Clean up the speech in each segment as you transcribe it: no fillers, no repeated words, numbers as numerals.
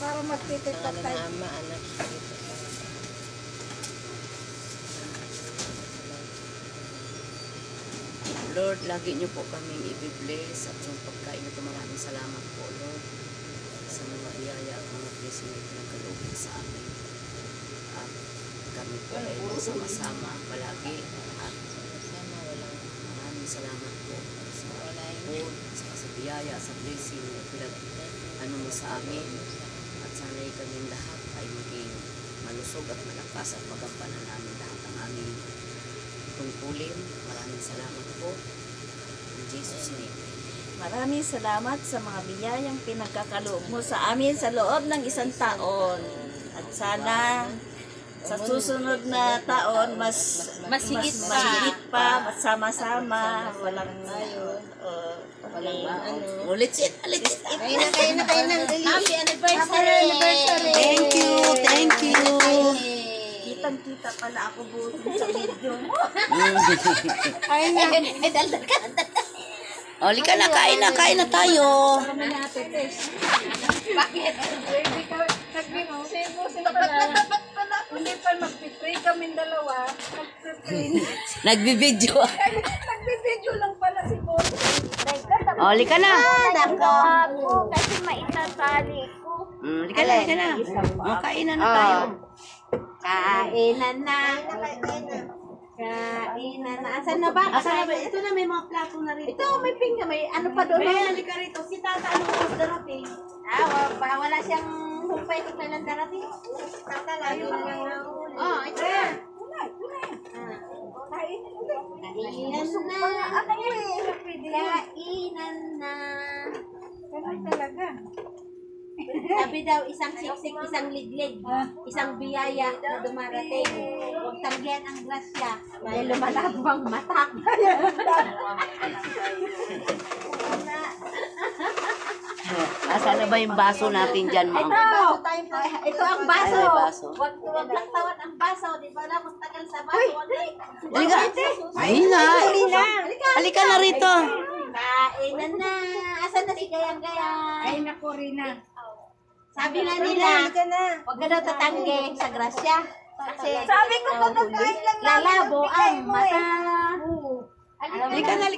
Para magtitipot tayo. Ama, anak. Lord, lagi niyo po kaming i-bless at yung pagkain na ito, maraming salamat po, Lord, sa mga biyaya at mga blessing na pinagkaloob sa amin. At kami po ay sama-sama palagi. At maraming salamat po sa food, sa biyaya, sa blessing na pinag-ano mo sa amin. At sana'y kaming lahat ay maging malusog at malakas at magampanan namin lahat ang aming tungkulin. Maraming salamat po. In Jesus' name. Maraming salamat sa mga biyayang pinagkakaloob mo sa amin sa loob ng isang taon. At sana sa susunod na taon, mas higit pa, mas sama-sama, walang Ulit sit. Kain na. Happy anniversary! Thank you. Kitang-kita pala ako buong sa video mo. Kain na. Oli ka na, kain na tayo. Bakit? Baby ka, nag-sing pala. Hindi pa mag-pray kami dalawa. Nagbibideo. Nagbibideo lang pala si Boss. Oli ka na. Nako, kasi maitatali ko. Oli ka na. Kainan na tayo. Kainan na. Asan na ba? Ito na, may mga plato na rin. Ito, may pingga. May ano pa doon? May halika rito. Si Tata, ano oras darating? Wala siyang humpay kung kailan darating. Tata, lagi na lang nahuli. Ito na. Kainan na. Ganun talaga. Sabi daw, isang siksik, isang liglig, isang biyaya na dumarating. Huwag tanggihan ang grasya. May lumalabang mata. Asan na ba yung baso natin dyan, Ma'am? Ito ang baso. Ay, baso. Huwag lang tawad ang baso. Di ba na kung tagal sa baso? Halika. Halika na rito. Kainan na. Asan na si Gayang-Gayang? Ay, naku, Rina. Sabi nga nila, huwag ka daw tatanggi sa grasya. Kasi sabi ko pagkakain lang lalabo ang mata. Halika na.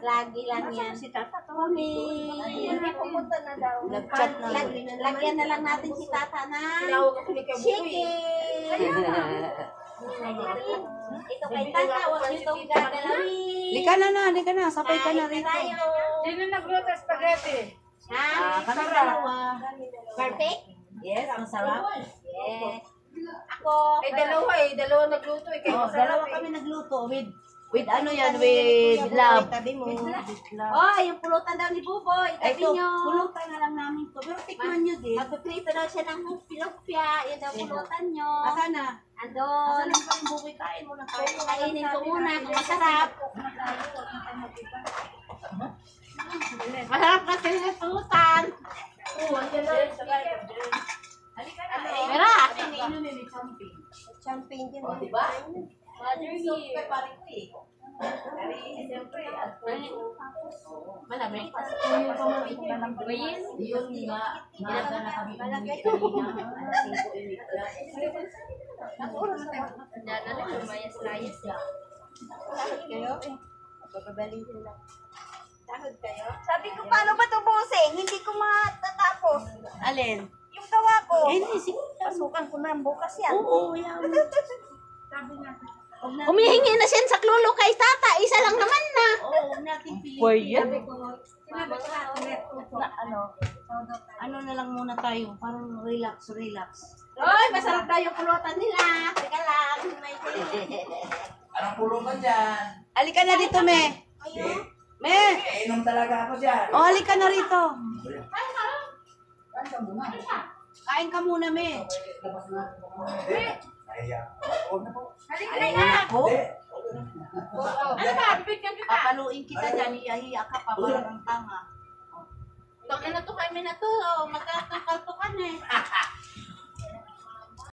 Lagi lang yan. Si Tata Tony. Hindi pumunta na daw. Nag-chat na. Lagyan na lang natin si Tata na chicken. Ito kay Tata, huwag niyo itong gagalawin. Halika na. Sapay ka na rito. Sino nagluto spaghetti? Kami dalawa. Perfect? Yes, ang sarap. Yes. Ako. Dalawa nagluto eh. Dalawa kami nagluto with ano yan, with love. Yung pulutan daw ni Buboy. Itabi Ito, nyo. pulutan na lang namin to. Pero tikman nyo din. Magpiprito daw siya ng pilopya. Yun daw pulutan nyo. Asan na? Andon. Asan ang palimbukoy? Kain mo na tayo. Kainin ko muna kung masarap. Masarap kasi yung pulutan. Mera. Champagne din. Diba? Malamig. Yun nga, maaga na kami umuwi Tahod kayo? Papabaling din lang. Tahod kayo? Sabi ko, paano ba ito busing? Hindi ko matatapos. Alin? Yung tawa ko. Hindi, sige. Pasukan ko na bukas yan. Oo, yan. Humihingi na siya sa klulo kay Tata. Isa lang naman na. Oo, huwag natin pilitin. Sabi ko, Ano na lang muna tayo, parang relax. oy, masarap daw yung pulutan nila. Teka lang. Anong pulutan dyan? Halika na dito, Me. Me! Inom talaga ako dyan. O, halika na rito. Kain ka muna, Me. Kaya. Huwag na po. Ako? Ano ba? Bibigyan kita. Papaluin kita dyan, hiya-hiya ka pa, parang tanga. Tangin na to kami na to. Magkakakaltukan eh.